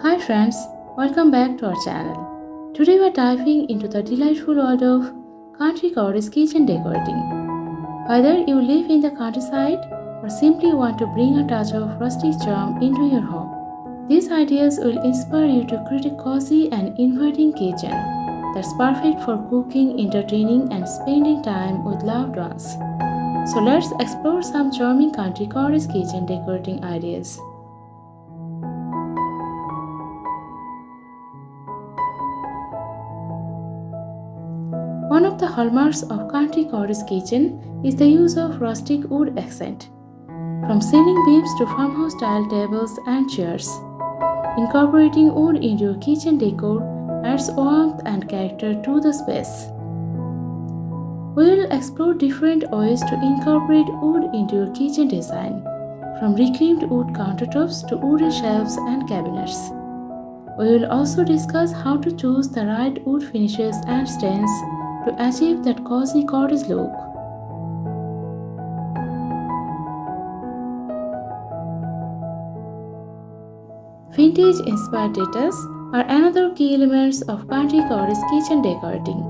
Hi friends, welcome back to our channel. Today we are diving into the delightful world of country cottage kitchen decorating. Whether you live in the countryside or simply want to bring a touch of rustic charm into your home, these ideas will inspire you to create a cozy and inviting kitchen that's perfect for cooking, entertaining, and spending time with loved ones. So let's explore some charming country cottage kitchen decorating ideas. One of the hallmarks of country cottage kitchen is the use of rustic wood accent, from ceiling beams to farmhouse style tables and chairs. Incorporating wood into your kitchen decor adds warmth and character to the space. We will explore different ways to incorporate wood into your kitchen design, from reclaimed wood countertops to wooden shelves and cabinets. We will also discuss how to choose the right wood finishes and stains to achieve that cozy cottage look. Vintage-inspired details are another key elements of country cottage kitchen decorating.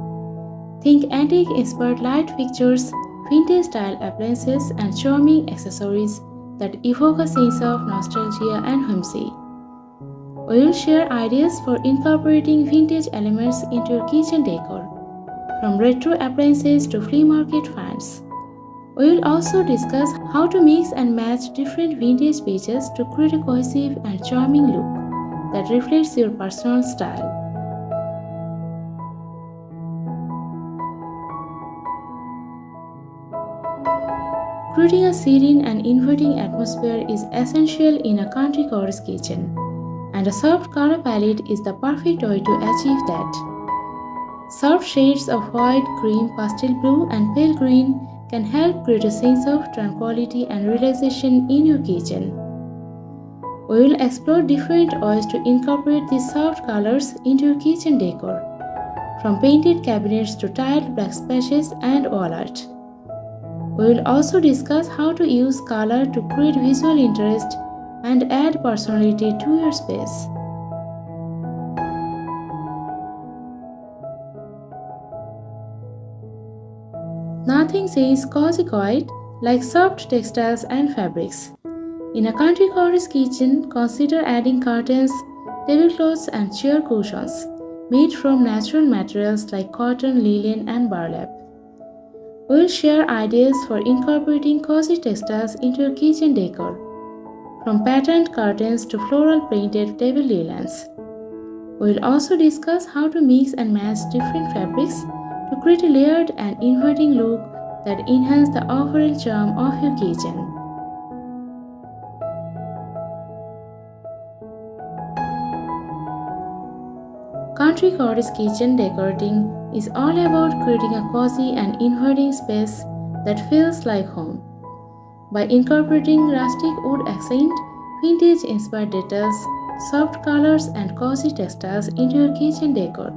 Think antique-inspired light fixtures, vintage-style appliances, and charming accessories that evoke a sense of nostalgia and whimsy. We will share ideas for incorporating vintage elements into your kitchen decor, from retro appliances to flea market finds. We will also discuss how to mix and match different vintage pieces to create a cohesive and charming look that reflects your personal style. Creating a serene and inviting atmosphere is essential in a country cottage kitchen, and a soft color palette is the perfect way to achieve that. Soft shades of white, cream, pastel blue, and pale green can help create a sense of tranquility and relaxation in your kitchen. We will explore different ways to incorporate these soft colors into your kitchen decor, from painted cabinets to tiled backsplash and wall art. We will also discuss how to use color to create visual interest and add personality to your space. Nothing says cozy quiet like soft textiles and fabrics. In a country cottage kitchen, consider adding curtains, tablecloths, and chair cushions made from natural materials like cotton, linen, and burlap. We will share ideas for incorporating cozy textiles into your kitchen decor, from patterned curtains to floral printed table linens. We will also discuss how to mix and match different fabrics to create a layered and inviting look that enhance the overall charm of your kitchen. Country cottage kitchen decorating is all about creating a cozy and inviting space that feels like home. By incorporating rustic wood accent, vintage-inspired details, soft colors, and cozy textiles into your kitchen decor,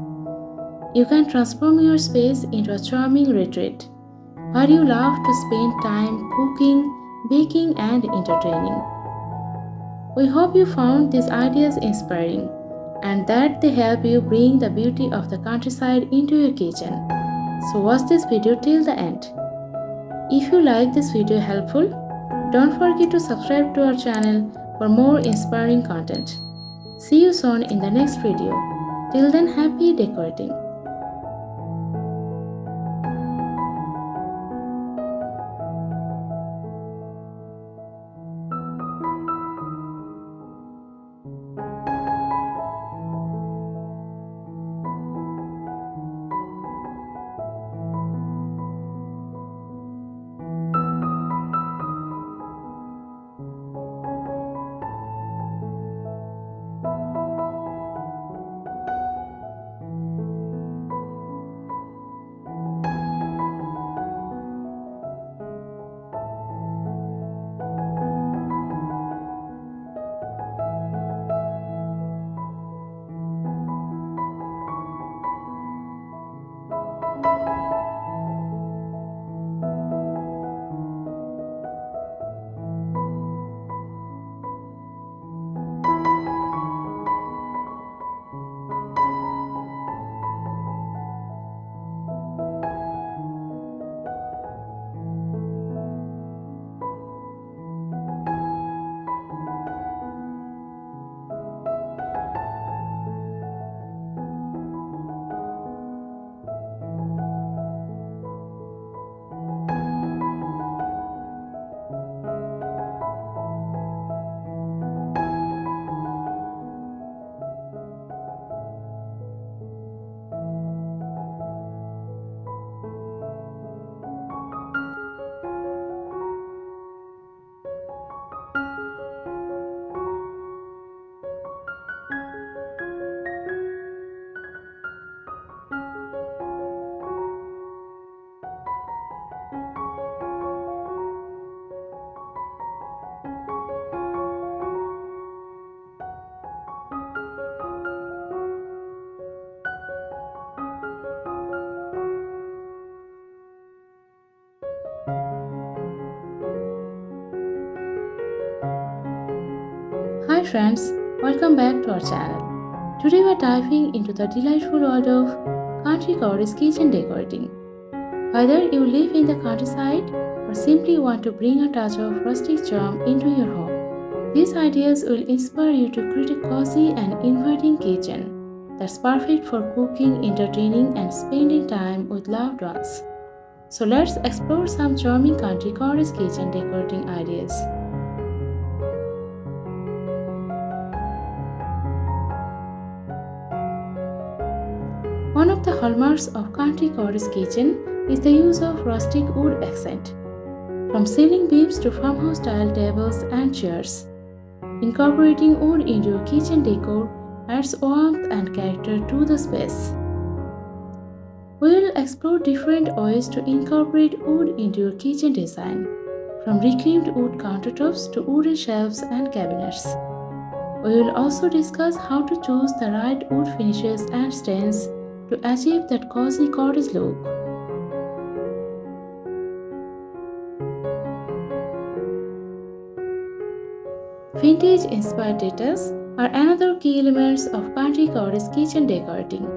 you can transform your space into a charming retreat where you love to spend time cooking, baking, and entertaining. We hope you found these ideas inspiring and that they help you bring the beauty of the countryside into your kitchen. So watch this video till the end. If you like this video helpful, don't forget to subscribe to our channel for more inspiring content. See you soon in the next video. Till then, happy decorating. Hi friends, welcome back to our channel. Today we are diving into the delightful world of country cottage kitchen decorating. Whether you live in the countryside or simply want to bring a touch of rustic charm into your home, these ideas will inspire you to create a cozy and inviting kitchen that's perfect for cooking, entertaining, and spending time with loved ones. So let's explore some charming country cottage kitchen decorating ideas. One of the hallmarks of country cottage kitchen is the use of rustic wood accent, from ceiling beams to farmhouse style tables and chairs. Incorporating wood into your kitchen decor adds warmth and character to the space. We will explore different ways to incorporate wood into your kitchen design, from reclaimed wood countertops to wooden shelves and cabinets. We will also discuss how to choose the right wood finishes and stains to achieve that cozy cottage look. Vintage-inspired details are another key elements of country cottage kitchen decorating.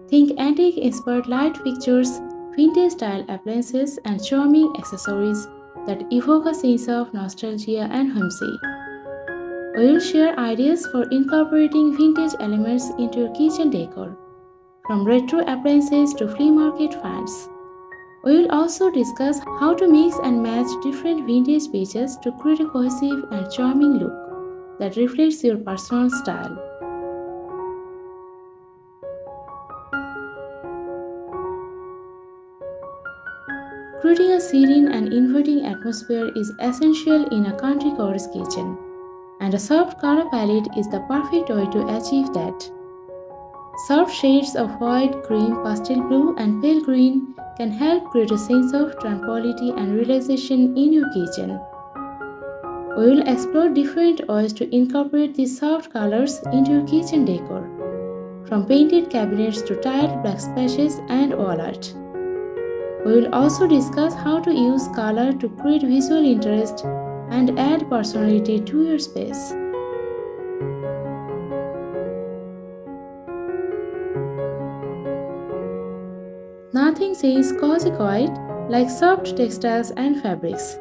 Think antique-inspired light fixtures, vintage-style appliances, and charming accessories that evoke a sense of nostalgia and whimsy. We will share ideas for incorporating vintage elements into your kitchen decor, from retro appliances to flea market finds. We will also discuss how to mix and match different vintage pieces to create a cohesive and charming look that reflects your personal style. Creating a serene and inviting atmosphere is essential in a country cottage kitchen, and a soft color palette is the perfect way to achieve that. Soft shades of white, cream, pastel blue, and pale green can help create a sense of tranquility and relaxation in your kitchen. We will explore different ways to incorporate these soft colors into your kitchen decor, from painted cabinets to tiled backsplash and wall art. We will also discuss how to use color to create visual interest and add personality to your space. Nothing says cozy quiet like soft textiles and fabrics.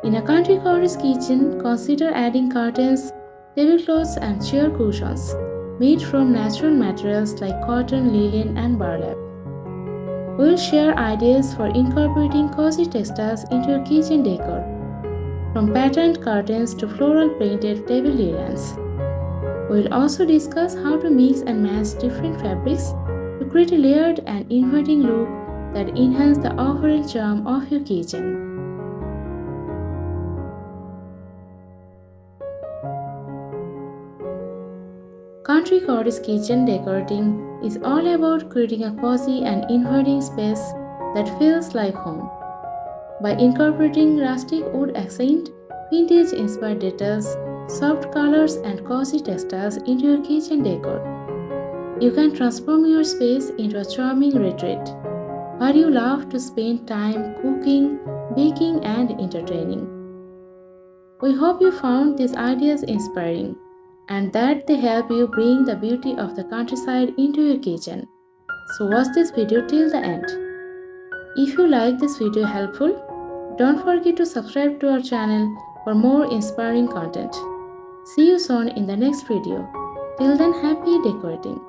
In a country cottage kitchen, consider adding curtains, tablecloths, and chair cushions made from natural materials like cotton, linen, and burlap. We will share ideas for incorporating cozy textiles into your kitchen decor, from patterned curtains to floral painted table linens. We will also discuss how to mix and match different fabrics to create a layered and inviting look that enhance the overall charm of your kitchen. Country cottage kitchen decorating is all about creating a cozy and inviting space that feels like home. By incorporating rustic wood accent, vintage-inspired details, soft colors, and cozy textiles into your kitchen decor, you can transform your space into a charming retreat where you love to spend time cooking, baking, and entertaining. We hope you found these ideas inspiring and that they help you bring the beauty of the countryside into your kitchen. So watch this video till the end. If you like this video helpful, don't forget to subscribe to our channel for more inspiring content. See you soon in the next video. Till then, happy decorating.